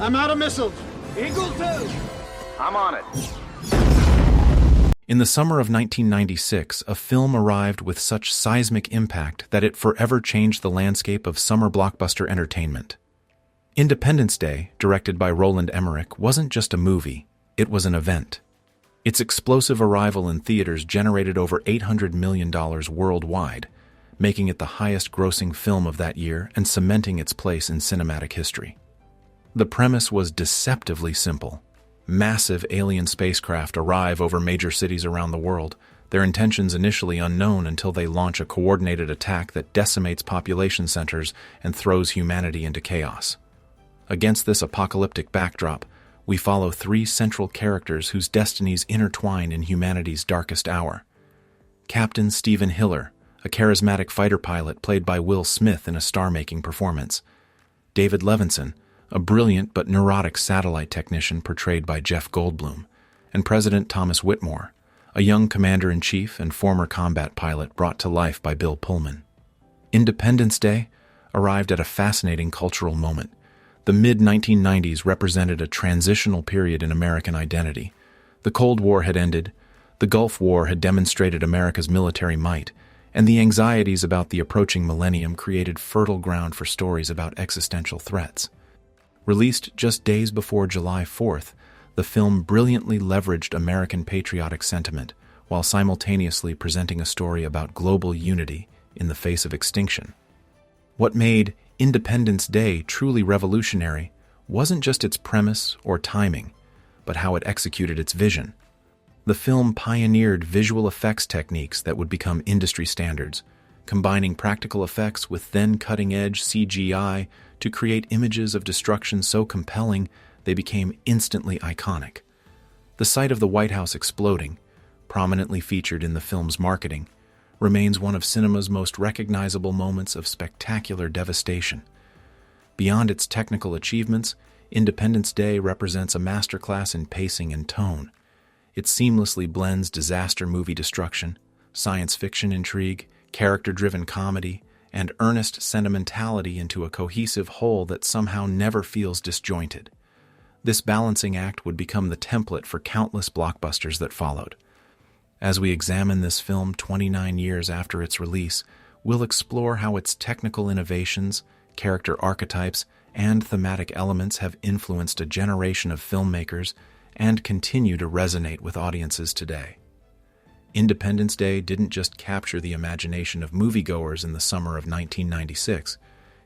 I'm out of missiles. Eagle 2. I'm on it. In the summer of 1996, a film arrived with such seismic impact that it forever changed the landscape of summer blockbuster entertainment. Independence Day, directed by Roland Emmerich, wasn't just a movie, it was an event. Its explosive arrival in theaters generated over $800 million worldwide, making it the highest-grossing film of that year and cementing its place in cinematic history. The premise was deceptively simple. Massive alien spacecraft arrive over major cities around the world, their intentions initially unknown until they launch a coordinated attack that decimates population centers and throws humanity into chaos. Against this apocalyptic backdrop, we follow three central characters whose destinies intertwine in humanity's darkest hour. Captain Stephen Hiller, a charismatic fighter pilot played by Will Smith in a star-making performance. David Levinson, a brilliant but neurotic satellite technician portrayed by Jeff Goldblum, and President Thomas Whitmore, a young commander-in-chief and former combat pilot brought to life by Bill Pullman. Independence Day arrived at a fascinating cultural moment. The mid-1990s represented a transitional period in American identity. The Cold War had ended, the Gulf War had demonstrated America's military might, and the anxieties about the approaching millennium created fertile ground for stories about existential threats. Released just days before July 4th, the film brilliantly leveraged American patriotic sentiment while simultaneously presenting a story about global unity in the face of extinction. What made Independence Day truly revolutionary wasn't just its premise or timing, but how it executed its vision. The film pioneered visual effects techniques that would become industry standards, combining practical effects with then cutting-edge CGI to create images of destruction so compelling they became instantly iconic. The sight of the White House exploding, prominently featured in the film's marketing, remains one of cinema's most recognizable moments of spectacular devastation. Beyond its technical achievements, Independence Day represents a masterclass in pacing and tone. It seamlessly blends disaster movie destruction, science fiction intrigue, character-driven comedy, and earnest sentimentality into a cohesive whole that somehow never feels disjointed. This balancing act would become the template for countless blockbusters that followed. As we examine this film 29 years after its release, we'll explore how its technical innovations, character archetypes, and thematic elements have influenced a generation of filmmakers and continue to resonate with audiences today. Independence Day didn't just capture the imagination of moviegoers in the summer of 1996,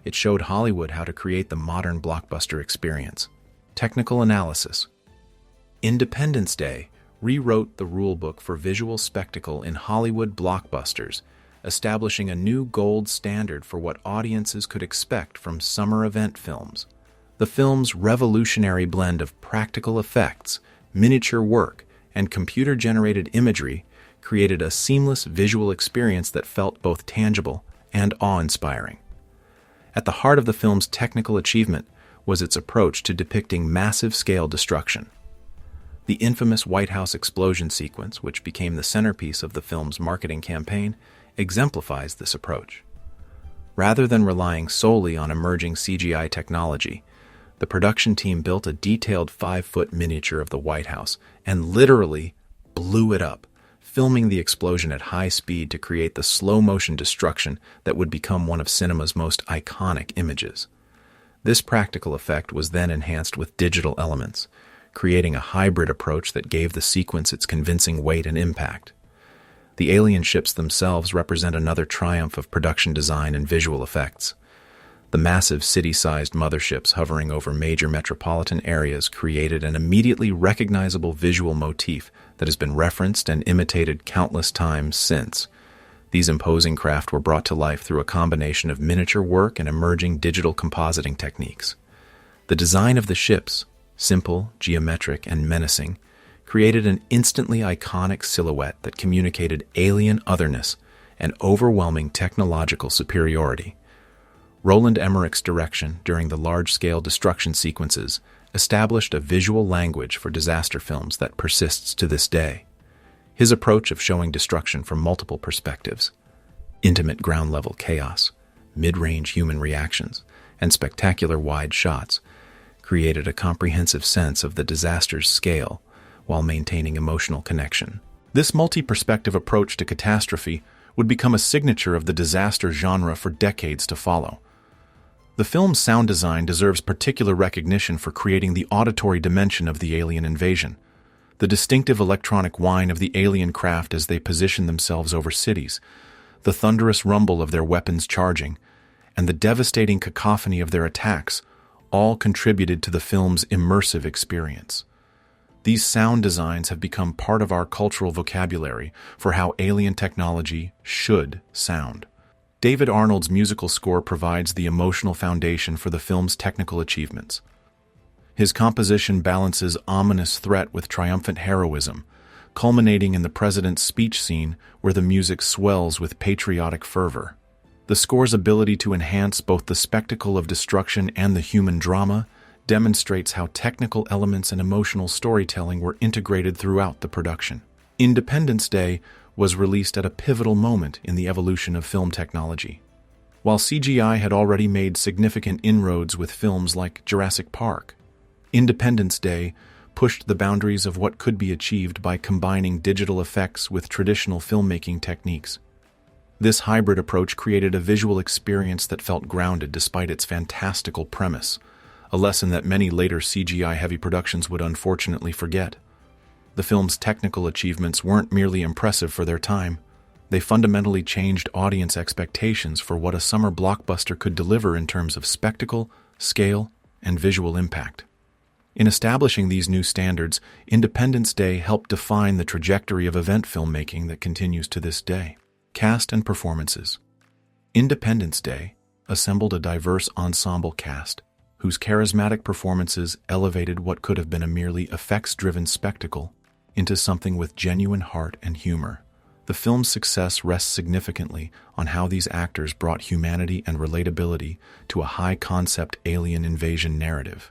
it showed Hollywood how to create the modern blockbuster experience. Technical analysis. Independence Day rewrote the rulebook for visual spectacle in Hollywood blockbusters, establishing a new gold standard for what audiences could expect from summer event films. The film's revolutionary blend of practical effects, miniature work, and computer-generated imagery created a seamless visual experience that felt both tangible and awe-inspiring. At the heart of the film's technical achievement was its approach to depicting massive-scale destruction. The infamous White House explosion sequence, which became the centerpiece of the film's marketing campaign, exemplifies this approach. Rather than relying solely on emerging CGI technology, the production team built a detailed 5-foot miniature of the White House and literally blew it up, filming the explosion at high speed to create the slow-motion destruction that would become one of cinema's most iconic images. This practical effect was then enhanced with digital elements, creating a hybrid approach that gave the sequence its convincing weight and impact. The alien ships themselves represent another triumph of production design and visual effects. The massive city-sized motherships hovering over major metropolitan areas created an immediately recognizable visual motif that has been referenced and imitated countless times since. These imposing craft were brought to life through a combination of miniature work and emerging digital compositing techniques. The design of the ships, simple, geometric, and menacing, created an instantly iconic silhouette that communicated alien otherness and overwhelming technological superiority. Roland Emmerich's direction during the large-scale destruction sequences established a visual language for disaster films that persists to this day. His approach of showing destruction from multiple perspectives, intimate ground-level chaos, mid-range human reactions, and spectacular wide shots, created a comprehensive sense of the disaster's scale while maintaining emotional connection. This multi-perspective approach to catastrophe would become a signature of the disaster genre for decades to follow. The film's sound design deserves particular recognition for creating the auditory dimension of the alien invasion. The distinctive electronic whine of the alien craft as they position themselves over cities, the thunderous rumble of their weapons charging, and the devastating cacophony of their attacks all contributed to the film's immersive experience. These sound designs have become part of our cultural vocabulary for how alien technology should sound. David Arnold's musical score provides the emotional foundation for the film's technical achievements. His composition balances ominous threat with triumphant heroism, culminating in the president's speech scene where the music swells with patriotic fervor. The score's ability to enhance both the spectacle of destruction and the human drama demonstrates how technical elements and emotional storytelling were integrated throughout the production. Independence Day was released at a pivotal moment in the evolution of film technology. While CGI had already made significant inroads with films like Jurassic Park, Independence Day pushed the boundaries of what could be achieved by combining digital effects with traditional filmmaking techniques. This hybrid approach created a visual experience that felt grounded despite its fantastical premise, a lesson that many later CGI-heavy productions would unfortunately forget. The film's technical achievements weren't merely impressive for their time. They fundamentally changed audience expectations for what a summer blockbuster could deliver in terms of spectacle, scale, and visual impact. In establishing these new standards, Independence Day helped define the trajectory of event filmmaking that continues to this day. Cast and performances. Independence Day assembled a diverse ensemble cast, whose charismatic performances elevated what could have been a merely effects-driven spectacle into something with genuine heart and humor. The film's success rests significantly on how these actors brought humanity and relatability to a high-concept alien invasion narrative.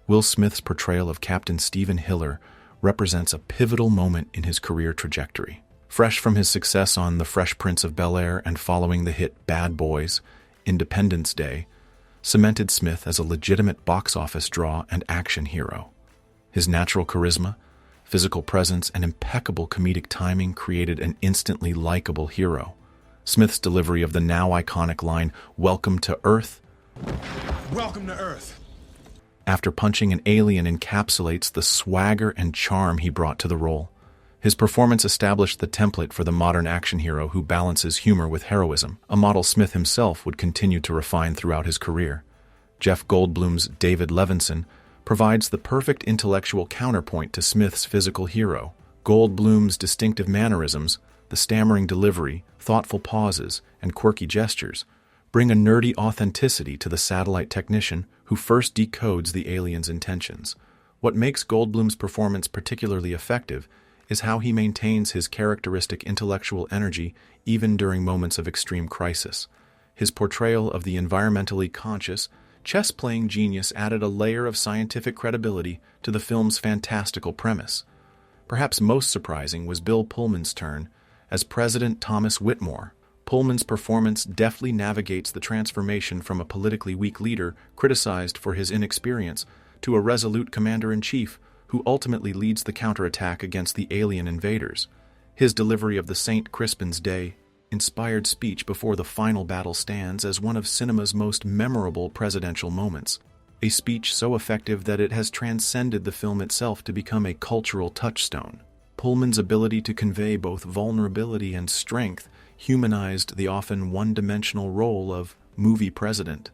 Will Smith's portrayal of Captain Stephen Hiller represents a pivotal moment in his career trajectory. Fresh from his success on The Fresh Prince of Bel-Air and following the hit Bad Boys, Independence Day cemented Smith as a legitimate box office draw and action hero. His natural charisma, physical presence, and impeccable comedic timing created an instantly likable hero. Smith's delivery of the now iconic line, "Welcome to Earth," Welcome to Earth, after punching an alien, encapsulates the swagger and charm he brought to the role. His performance established the template for the modern action hero who balances humor with heroism, a model Smith himself would continue to refine throughout his career. Jeff Goldblum's David Levinson provides the perfect intellectual counterpoint to Smith's physical hero. Goldblum's distinctive mannerisms, the stammering delivery, thoughtful pauses, and quirky gestures bring a nerdy authenticity to the satellite technician who first decodes the alien's intentions. What makes Goldblum's performance particularly effective is how he maintains his characteristic intellectual energy even during moments of extreme crisis. His portrayal of the environmentally conscious, chess-playing genius added a layer of scientific credibility to the film's fantastical premise. Perhaps most surprising was Bill Pullman's turn as President Thomas Whitmore. Pullman's performance deftly navigates the transformation from a politically weak leader criticized for his inexperience to a resolute commander-in-chief who ultimately leads the counterattack against the alien invaders. His delivery of the St. Crispin's Day inspired speech before the final battle stands as one of cinema's most memorable presidential moments, a speech so effective that it has transcended the film itself to become a cultural touchstone. Pullman's ability to convey both vulnerability and strength humanized the often one-dimensional role of movie president.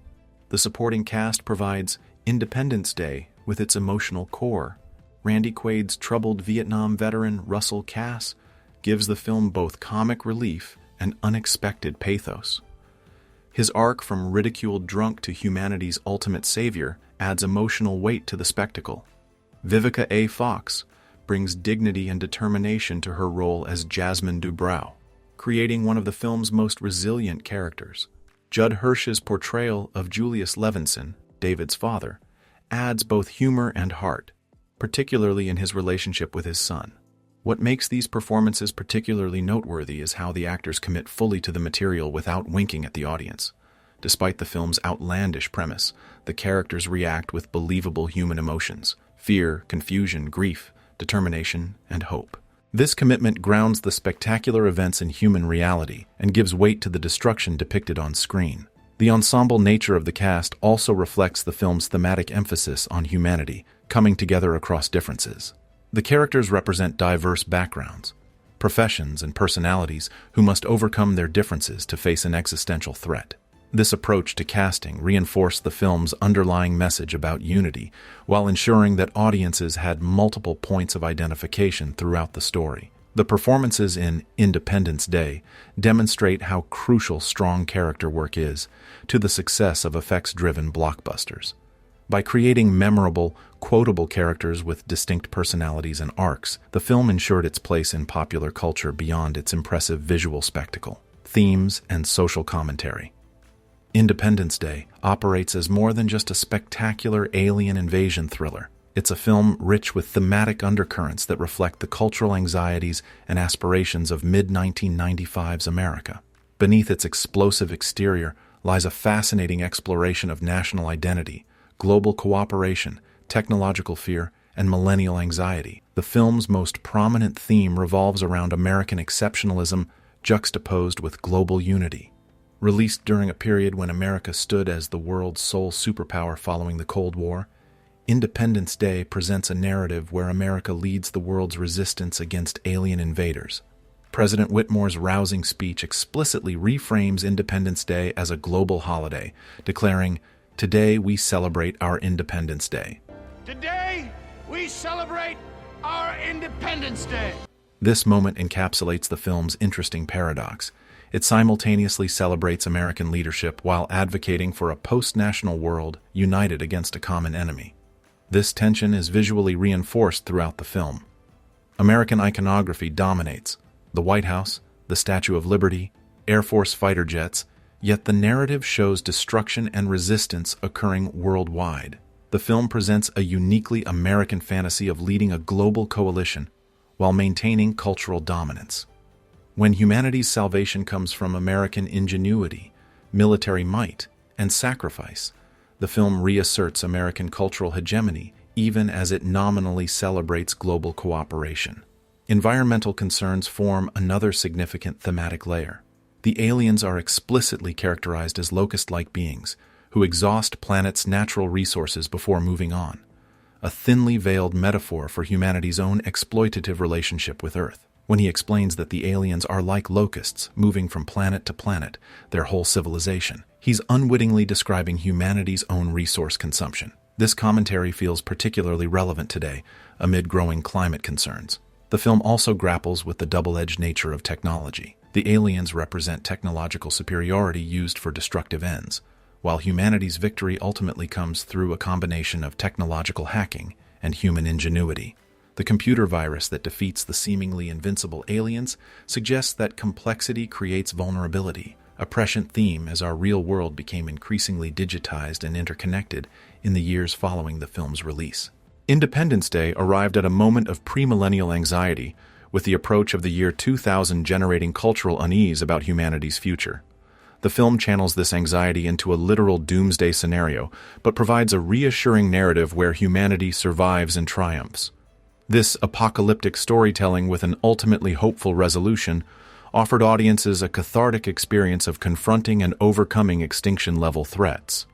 The supporting cast provides Independence Day with its emotional core. Randy Quaid's troubled Vietnam veteran Russell Cass gives the film both comic relief and unexpected pathos. His arc from ridiculed drunk to humanity's ultimate savior adds emotional weight to the spectacle. Vivica A. Fox brings dignity and determination to her role as Jasmine Dubrow, creating one of the film's most resilient characters. Judd Hirsch's portrayal of Julius Levinson, David's father, adds both humor and heart, particularly in his relationship with his son. What makes these performances particularly noteworthy is how the actors commit fully to the material without winking at the audience. Despite the film's outlandish premise, the characters react with believable human emotions: fear, confusion, grief, determination, and hope. This commitment grounds the spectacular events in human reality and gives weight to the destruction depicted on screen. The ensemble nature of the cast also reflects the film's thematic emphasis on humanity, coming together across differences. The characters represent diverse backgrounds, professions, and personalities who must overcome their differences to face an existential threat. This approach to casting reinforced the film's underlying message about unity, while ensuring that audiences had multiple points of identification throughout the story. The performances in Independence Day demonstrate how crucial strong character work is to the success of effects-driven blockbusters. By creating memorable, quotable characters with distinct personalities and arcs, the film ensured its place in popular culture beyond its impressive visual spectacle, themes, and social commentary. Independence Day operates as more than just a spectacular alien invasion thriller. It's a film rich with thematic undercurrents that reflect the cultural anxieties and aspirations of mid-1995's America. Beneath its explosive exterior lies a fascinating exploration of national identity, global cooperation, technological fear, and millennial anxiety. The film's most prominent theme revolves around American exceptionalism juxtaposed with global unity. Released during a period when America stood as the world's sole superpower following the Cold War, Independence Day presents a narrative where America leads the world's resistance against alien invaders. President Whitmore's rousing speech explicitly reframes Independence Day as a global holiday, declaring, "Today we celebrate our Independence Day." Today, we celebrate our Independence Day. This moment encapsulates the film's interesting paradox. It simultaneously celebrates American leadership while advocating for a post-national world united against a common enemy. This tension is visually reinforced throughout the film. American iconography dominates: the White House, the Statue of Liberty, Air Force fighter jets, yet the narrative shows destruction and resistance occurring worldwide. The film presents a uniquely American fantasy of leading a global coalition while maintaining cultural dominance. When humanity's salvation comes from American ingenuity, military might, and sacrifice, the film reasserts American cultural hegemony even as it nominally celebrates global cooperation. Environmental concerns form another significant thematic layer. The aliens are explicitly characterized as locust-like beings who exhaust planet's natural resources before moving on, a thinly veiled metaphor for humanity's own exploitative relationship with Earth. When he explains that the aliens are like locusts, moving from planet to planet, their whole civilization, he's unwittingly describing humanity's own resource consumption. This commentary feels particularly relevant today, amid growing climate concerns. The film also grapples with the double-edged nature of technology. The aliens represent technological superiority used for destructive ends, while humanity's victory ultimately comes through a combination of technological hacking and human ingenuity. The computer virus that defeats the seemingly invincible aliens suggests that complexity creates vulnerability, a prescient theme as our real world became increasingly digitized and interconnected in the years following the film's release. Independence Day arrived at a moment of premillennial anxiety, with the approach of the year 2000 generating cultural unease about humanity's future. The film channels this anxiety into a literal doomsday scenario, but provides a reassuring narrative where humanity survives and triumphs. This apocalyptic storytelling with an ultimately hopeful resolution offered audiences a cathartic experience of confronting and overcoming extinction-level threats.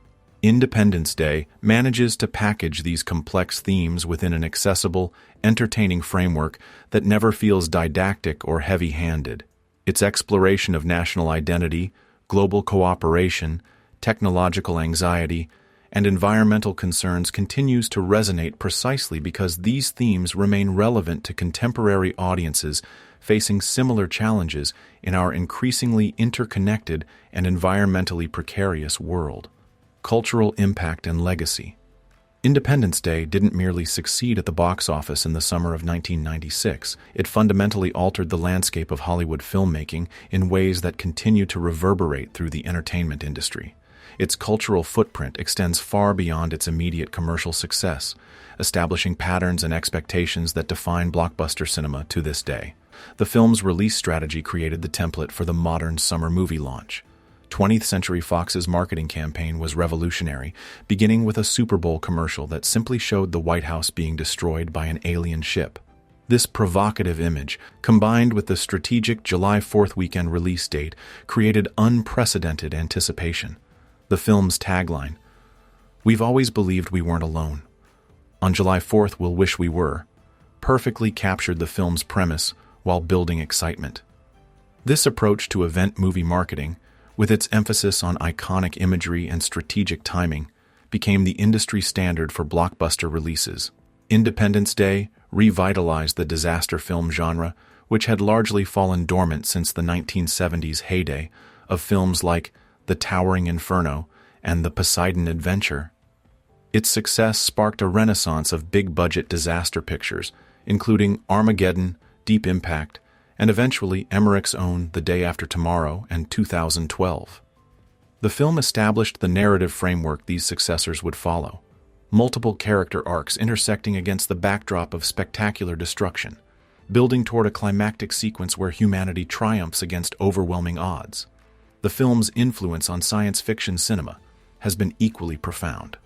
Independence Day manages to package these complex themes within an accessible, entertaining framework that never feels didactic or heavy-handed. Its exploration of national identity, global cooperation, technological anxiety, and environmental concerns continues to resonate precisely because these themes remain relevant to contemporary audiences facing similar challenges in our increasingly interconnected and environmentally precarious world. Cultural impact and legacy. Independence Day didn't merely succeed at the box office in the summer of 1996. It fundamentally altered the landscape of Hollywood filmmaking in ways that continue to reverberate through the entertainment industry. Its cultural footprint extends far beyond its immediate commercial success, establishing patterns and expectations that define blockbuster cinema to this day. The film's release strategy created the template for the modern summer movie launch. 20th Century Fox's marketing campaign was revolutionary, beginning with a Super Bowl commercial that simply showed the White House being destroyed by an alien ship. This provocative image, combined with the strategic July 4th weekend release date, created unprecedented anticipation. The film's tagline, "We've always believed we weren't alone. On July 4th, we'll wish we were," perfectly captured the film's premise while building excitement. This approach to event movie marketing, with its emphasis on iconic imagery and strategic timing, became the industry standard for blockbuster releases. Independence Day revitalized the disaster film genre, which had largely fallen dormant since the 1970s heyday of films like The Towering Inferno and The Poseidon Adventure. Its success sparked a renaissance of big-budget disaster pictures, including Armageddon, Deep Impact, and eventually Emmerich's own The Day After Tomorrow and 2012. The film established the narrative framework these successors would follow, multiple character arcs intersecting against the backdrop of spectacular destruction, building toward a climactic sequence where humanity triumphs against overwhelming odds. The film's influence on science fiction cinema has been equally profound.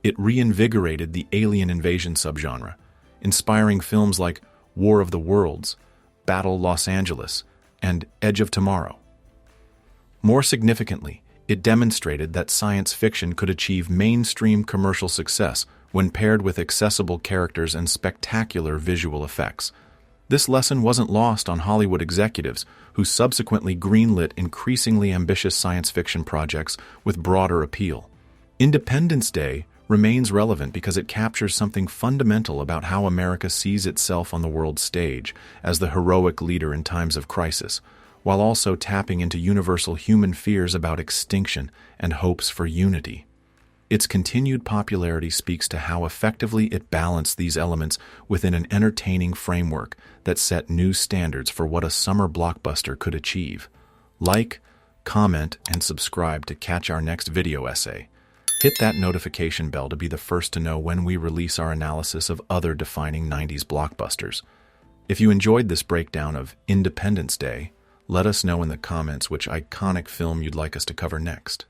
It reinvigorated the alien invasion subgenre, inspiring films like War of the Worlds, Battle Los Angeles, and Edge of Tomorrow. More significantly, it demonstrated that science fiction could achieve mainstream commercial success when paired with accessible characters and spectacular visual effects. This lesson wasn't lost on Hollywood executives, who subsequently greenlit increasingly ambitious science fiction projects with broader appeal. Independence Day remains relevant because it captures something fundamental about how America sees itself on the world stage as the heroic leader in times of crisis, while also tapping into universal human fears about extinction and hopes for unity. Its continued popularity speaks to how effectively it balanced these elements within an entertaining framework that set new standards for what a summer blockbuster could achieve. Like, comment, and subscribe to catch our next video essay. Hit that notification bell to be the first to know when we release our analysis of other defining 90s blockbusters. If you enjoyed this breakdown of Independence Day, let us know in the comments which iconic film you'd like us to cover next.